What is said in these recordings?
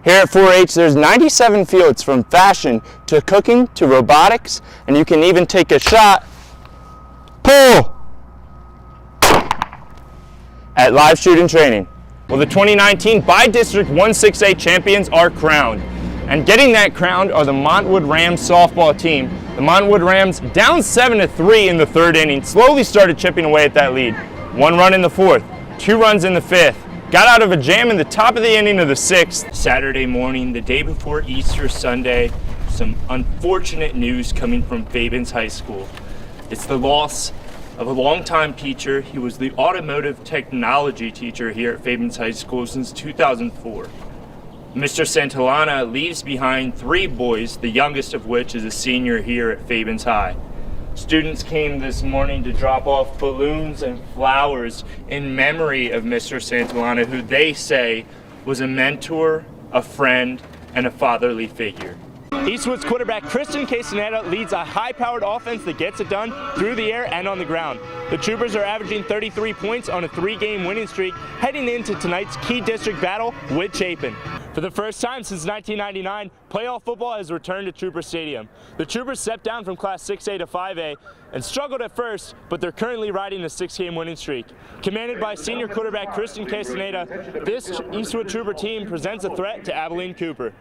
Here at 4-H, there's 97 fields from fashion to cooking to robotics, and you can even take a shot, pull, at live shooting training. Well, the 2019 by-district 1-6A champions are crowned. And getting that crown are the Montwood Rams softball team. The Montwood Rams, down 7-3 in the third inning, slowly started chipping away at that lead. 1 run in the fourth, 2 runs in the fifth. Got out of a jam in the top of the inning of the sixth. Saturday morning, the day before Easter Sunday, some unfortunate news coming from Fabens High School. It's the loss of a longtime teacher. He was the automotive technology teacher here at Fabens High School since 2004. Mr. Santillana leaves behind 3 boys, the youngest of which is a senior here at Fabens High. Students came this morning to drop off balloons and flowers in memory of Mr. Santillana, who they say was a mentor, a friend, and a fatherly figure. Eastwood's quarterback Christian Castaneda leads a high-powered offense that gets it done through the air and on the ground. The Troopers are averaging 33 points on a 3-game winning streak, heading into tonight's key district battle with Chapin. For the first time since 1999, playoff football has returned to Trooper Stadium. The Troopers stepped down from Class 6A to 5A and struggled at first, but they're currently riding a 6-game winning streak. Commanded by senior quarterback Christian Castaneda, this Eastwood Trooper team presents a threat to Abilene Cooper.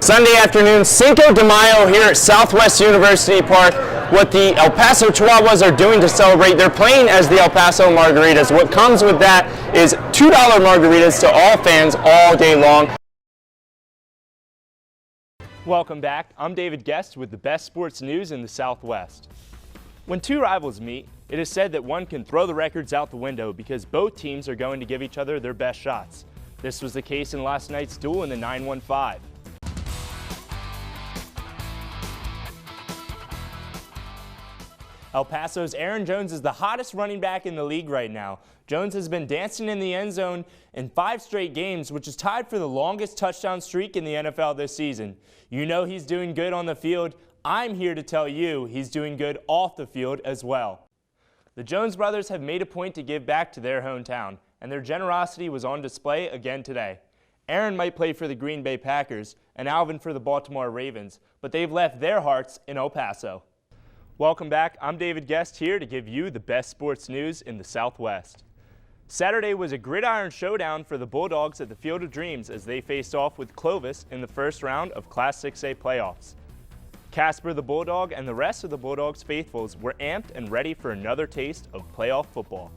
Sunday afternoon, Cinco de Mayo here at Southwest University Park. What the El Paso Chihuahuas are doing to celebrate, they're playing as the El Paso Margaritas. What comes with that is $2 margaritas to all fans all day long. Welcome back. I'm David Guest with the best sports news in the Southwest. When 2 rivals meet, it is said that one can throw the records out the window because both teams are going to give each other their best shots. This was the case in last night's duel in the 9-1-5. El Paso's Aaron Jones is the hottest running back in the league right now. Jones has been dancing in the end zone in 5 straight games, which is tied for the longest touchdown streak in the NFL this season. You know he's doing good on the field. I'm here to tell you he's doing good off the field as well. The Jones brothers have made a point to give back to their hometown, and their generosity was on display again today. Aaron might play for the Green Bay Packers and Alvin for the Baltimore Ravens, but they've left their hearts in El Paso. Welcome back. I'm David Guest here to give you the best sports news in the Southwest. Saturday was a gridiron showdown for the Bulldogs at the Field of Dreams as they faced off with Clovis in the first round of Class 6A playoffs. Casper the Bulldog and the rest of the Bulldogs faithfuls were amped and ready for another taste of playoff football.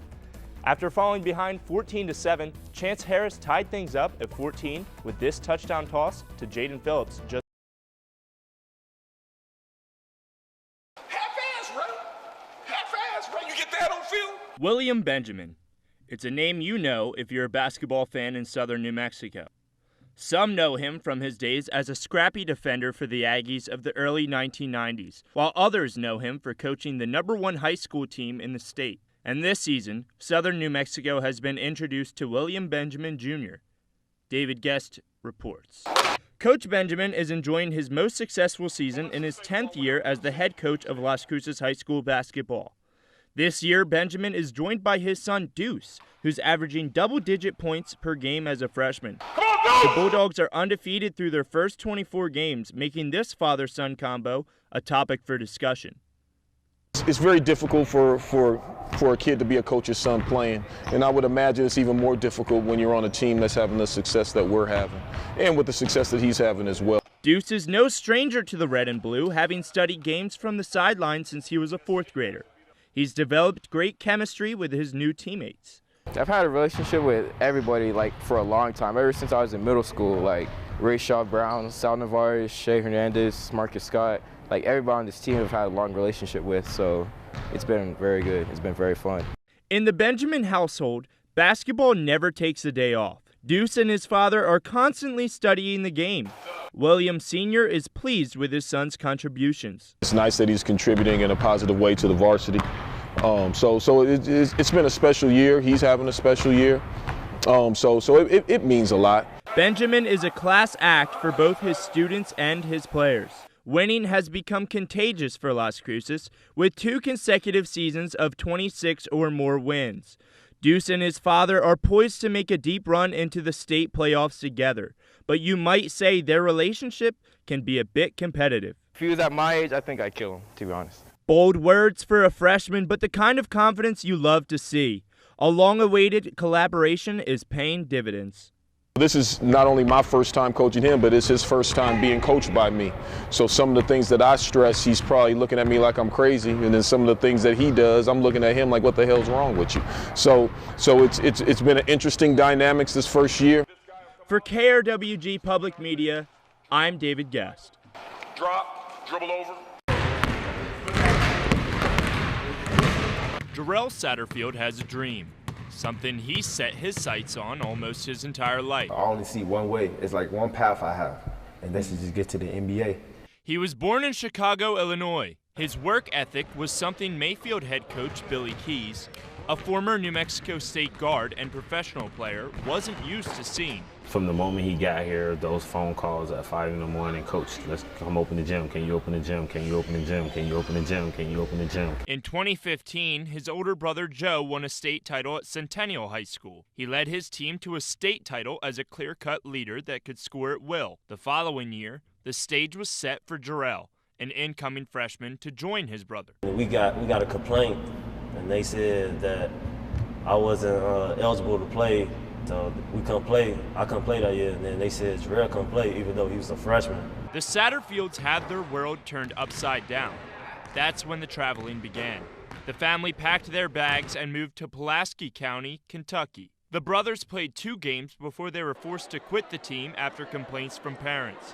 After falling behind 14-7, Chance Harris tied things up at 14 with this touchdown toss to Jaden Phillips just William Benjamin. It's a name you know if you're a basketball fan in southern New Mexico. Some know him from his days as a scrappy defender for the Aggies of the early 1990s, while others know him for coaching the #1 high school team in the state. And this season, southern New Mexico has been introduced to William Benjamin Jr. David Guest reports. Coach Benjamin is enjoying his most successful season in his 10th year as the head coach of Las Cruces High School basketball. This year, Benjamin is joined by his son, Deuce, who's averaging double-digit points per game as a freshman. The Bulldogs are undefeated through their first 24 games, making this father-son combo a topic for discussion. It's very difficult for a kid to be a coach's son playing, and I would imagine it's even more difficult when you're on a team that's having the success that we're having, and with the success that he's having as well. Deuce is no stranger to the red and blue, having studied games from the sideline since he was a 4th grader. He's developed great chemistry with his new teammates. I've had a relationship with everybody for a long time, ever since I was in middle school, Ray Shaw Brown, Sal Navarez, Shea Hernandez, Marcus Scott. Everybody on this team I've had a long relationship with, so it's been very good. It's been very fun. In the Benjamin household, basketball never takes a day off. Deuce and his father are constantly studying the game. William Sr. is pleased with his son's contributions. It's nice that he's contributing in a positive way to the varsity. So it's been a special year. He's having a special year. It means a lot. Benjamin is a class act for both his students and his players. Winning has become contagious for Las Cruces with 2 consecutive seasons of 26 or more wins. Deuce and his father are poised to make a deep run into the state playoffs together, but you might say their relationship can be a bit competitive. If he was at my age, I think I'd kill him, to be honest. Bold words for a freshman, but the kind of confidence you love to see. A long-awaited collaboration is paying dividends. This is not only my first time coaching him, but it's his first time being coached by me. So some of the things that I stress, he's probably looking at me like I'm crazy, and then some of the things that he does, I'm looking at him like, what the hell's wrong with you? So it's been an interesting dynamics this first year. For KRWG Public Media, I'm David Guest. Drop, dribble over. Jarrell Satterfield has a dream, something he set his sights on almost his entire life. I only see one way. It's like one path I have, and that's to just get to the NBA. He was born in Chicago, Illinois. His work ethic was something Mayfield head coach Billy Keys, a former New Mexico State guard and professional player, wasn't used to seeing. From the moment he got here, those phone calls at 5 in the morning, Coach, let's come open the gym. Can you open the gym? Can you open the gym? Can you open the gym? Can you open the gym? In 2015, his older brother Joe won a state title at Centennial High School. He led his team to a state title as a clear-cut leader that could score at will. The following year, the stage was set for Jarrell, an incoming freshman, to join his brother. We got a complaint, and they said that I wasn't eligible to play. So we couldn't play. I couldn't play that year, and then they said Jarrell couldn't play even though he was a freshman. The Satterfields had their world turned upside down. That's when the traveling began. The family packed their bags and moved to Pulaski County, Kentucky. The brothers played 2 games before they were forced to quit the team after complaints from parents.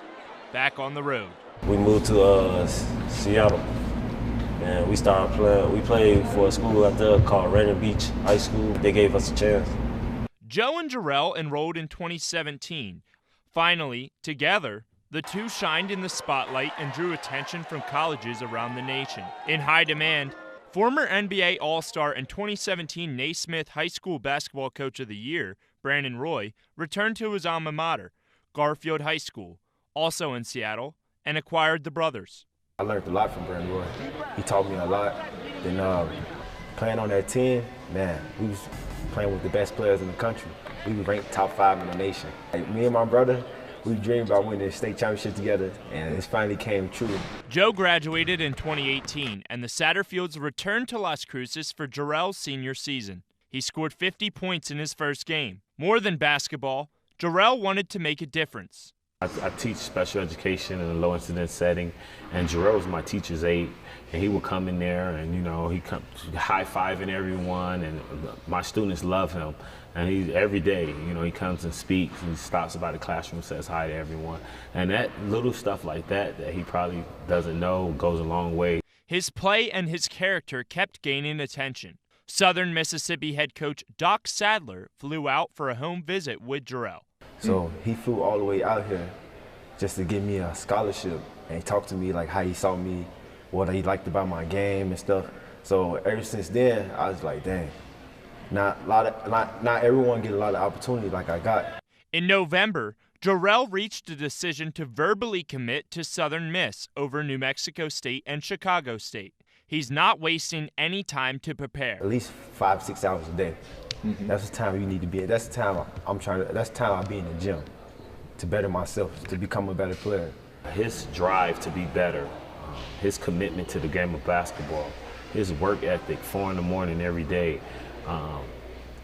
Back on the road. We moved to Seattle, and we started playing. We played for a school out there called Rainier Beach High School. They gave us a chance. Joe and Jarrell enrolled in 2017. Finally, together, the two shined in the spotlight and drew attention from colleges around the nation. In high demand, former NBA All-Star and 2017 Naismith High School Basketball Coach of the Year, Brandon Roy, returned to his alma mater, Garfield High School, also in Seattle, and acquired the brothers. I learned a lot from Brandon Roy. He taught me a lot. Then playing on that team, man, we was playing with the best players in the country. We were ranked top 5 in the nation. Like, me and my brother, we dreamed about winning the state championship together, and it finally came true. Joe graduated in 2018, and the Satterfields returned to Las Cruces for Jarrell's senior season. He scored 50 points in his first game. More than basketball, Jarrell wanted to make a difference. I teach special education in a low incident setting, and Jarrell was my teacher's aide, and he would come in there and, you know, he come high-fiving everyone, and my students love him. And he every day, you know, he comes and speaks, he stops by the classroom, says hi to everyone. And that little stuff like that he probably doesn't know goes a long way. His play and his character kept gaining attention. Southern Mississippi head coach Doc Sadler flew out for a home visit with Jarrell. So he flew all the way out here just to give me a scholarship and talk to me like how he saw me, what he liked about my game and stuff. So ever since then, I was like, dang, not everyone get a lot of opportunity like I got. In November, Jarrell reached a decision to verbally commit to Southern Miss over New Mexico State and Chicago State. He's not wasting any time to prepare. At least 5-6 hours a day. Mm-hmm. That's the time you need to be. That's the time That's the time I'll be in the gym to better myself, to become a better player. His drive to be better, his commitment to the game of basketball, his work ethic, 4 in the morning every day,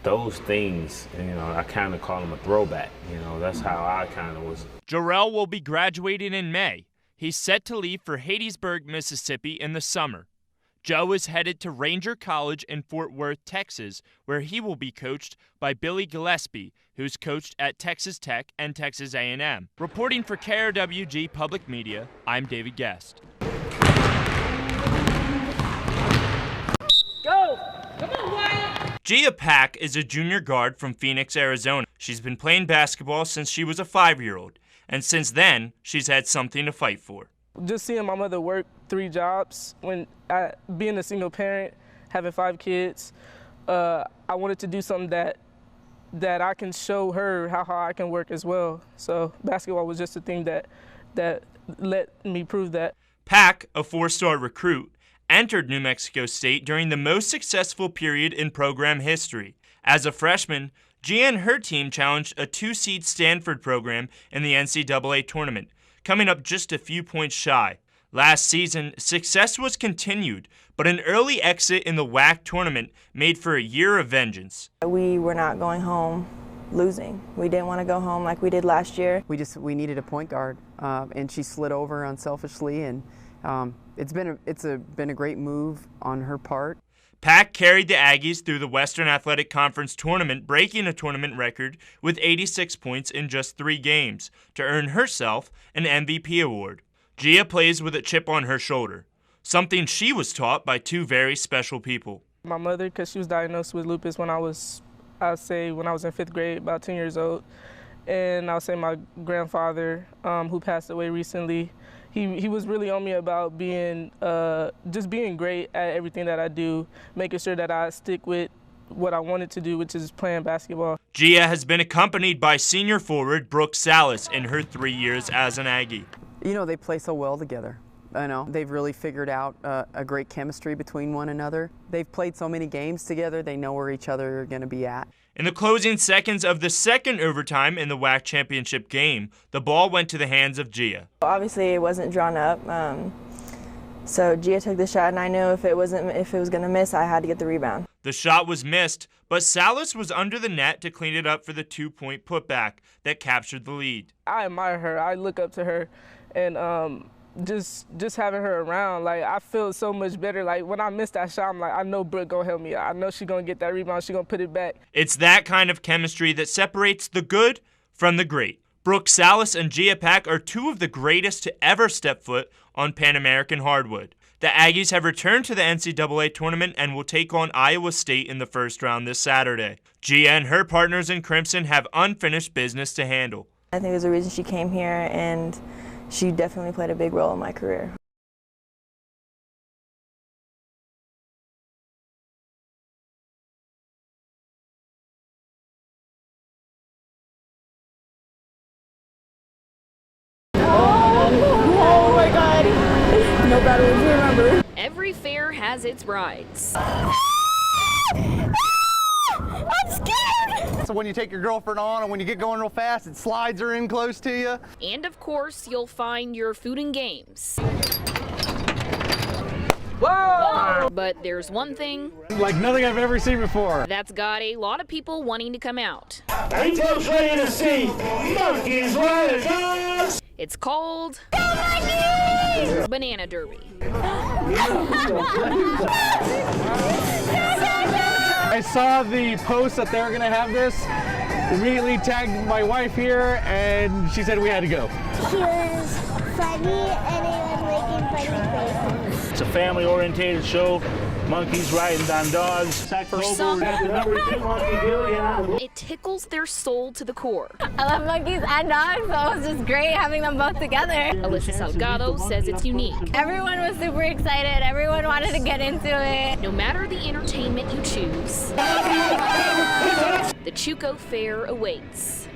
those things, you know, I kind of call him a throwback. You know, that's how I kind of was. Jarrell will be graduating in May. He's set to leave for Hattiesburg, Mississippi in the summer. Joe is headed to Ranger College in Fort Worth, Texas, where he will be coached by Billy Gillespie, who's coached at Texas Tech and Texas A&M. Reporting for KRWG Public Media, I'm David Guest. Go! Come on, Wyatt! Gia Pack is a junior guard from Phoenix, Arizona. She's been playing basketball since she was a 5-year-old, and since then, she's had something to fight for. Just seeing my mother work 3 jobs, being a single parent, having 5 kids, I wanted to do something that I can show her how I can work as well. So basketball was just a thing that let me prove that. Pack, a 4-star recruit, entered New Mexico State during the most successful period in program history. As a freshman, Gia and her team challenged a 2-seed Stanford program in the NCAA tournament, coming up just a few points shy. Last season, success was continued, but an early exit in the WAC tournament made for a year of vengeance. We were not going home losing. We didn't want to go home like we did last year. We needed a point guard, and she slid over unselfishly, and it's been a great move on her part. Pack carried the Aggies through the Western Athletic Conference tournament, breaking a tournament record with 86 points in just 3 games to earn herself an MVP award. Gia plays with a chip on her shoulder, something she was taught by 2 very special people. My mother, because she was diagnosed with lupus when I was in 5th grade, about 10 years old. And I'll say my grandfather, who passed away recently, he was really on me about just being great at everything that I do, making sure that I stick with what I wanted to do, which is playing basketball. Gia has been accompanied by senior forward Brooke Salas in her 3 years as an Aggie. You know, they play so well together. I know they've really figured out a great chemistry between one another. They've played so many games together, they know where each other are going to be at. In the closing seconds of the second overtime in the WAC championship game, the ball went to the hands of Gia. Obviously, it wasn't drawn up, so Gia took the shot, and I knew if it was going to miss, I had to get the rebound. The shot was missed, but Salas was under the net to clean it up for the 2-point putback that captured the lead. I admire her. I look up to her, and just having her around, like, I feel so much better. Like, when I missed that shot, I'm like, I know Brooke gonna help me. I know she's gonna get that rebound. She's gonna put it back. It's that kind of chemistry that separates the good from the great. Brooke Salas and Gia Pack are 2 of the greatest to ever step foot on Pan American hardwood. The Aggies have returned to the NCAA tournament and will take on Iowa State in the first round this Saturday. Gia and her partners in Crimson have unfinished business to handle. I think there's a reason she came here, and she definitely played a big role in my career. Oh my God! No better ones to remember. Every fair has its rides. I'm scared! So when you take your girlfriend on and when you get going real fast, it slides her in close to you. And of course, you'll find your food and games. Whoa! But there's one thing like nothing I've ever seen before. That's got a lot of people wanting to come out. Angel's ready to see monkeys riding dogs! It's called Banana Derby. I saw the post that they were gonna have this, immediately tagged my wife here, and she said we had to go. She was funny and it was making funny faces. It's a family-oriented show. Monkeys riding on dogs. For some, it tickles their soul to the core. I love monkeys and dogs, so it was just great having them both together. Alyssa Salgado says it's unique. Everyone was super excited. Everyone wanted to get into it. No matter the entertainment you choose, the Chuco Fair awaits.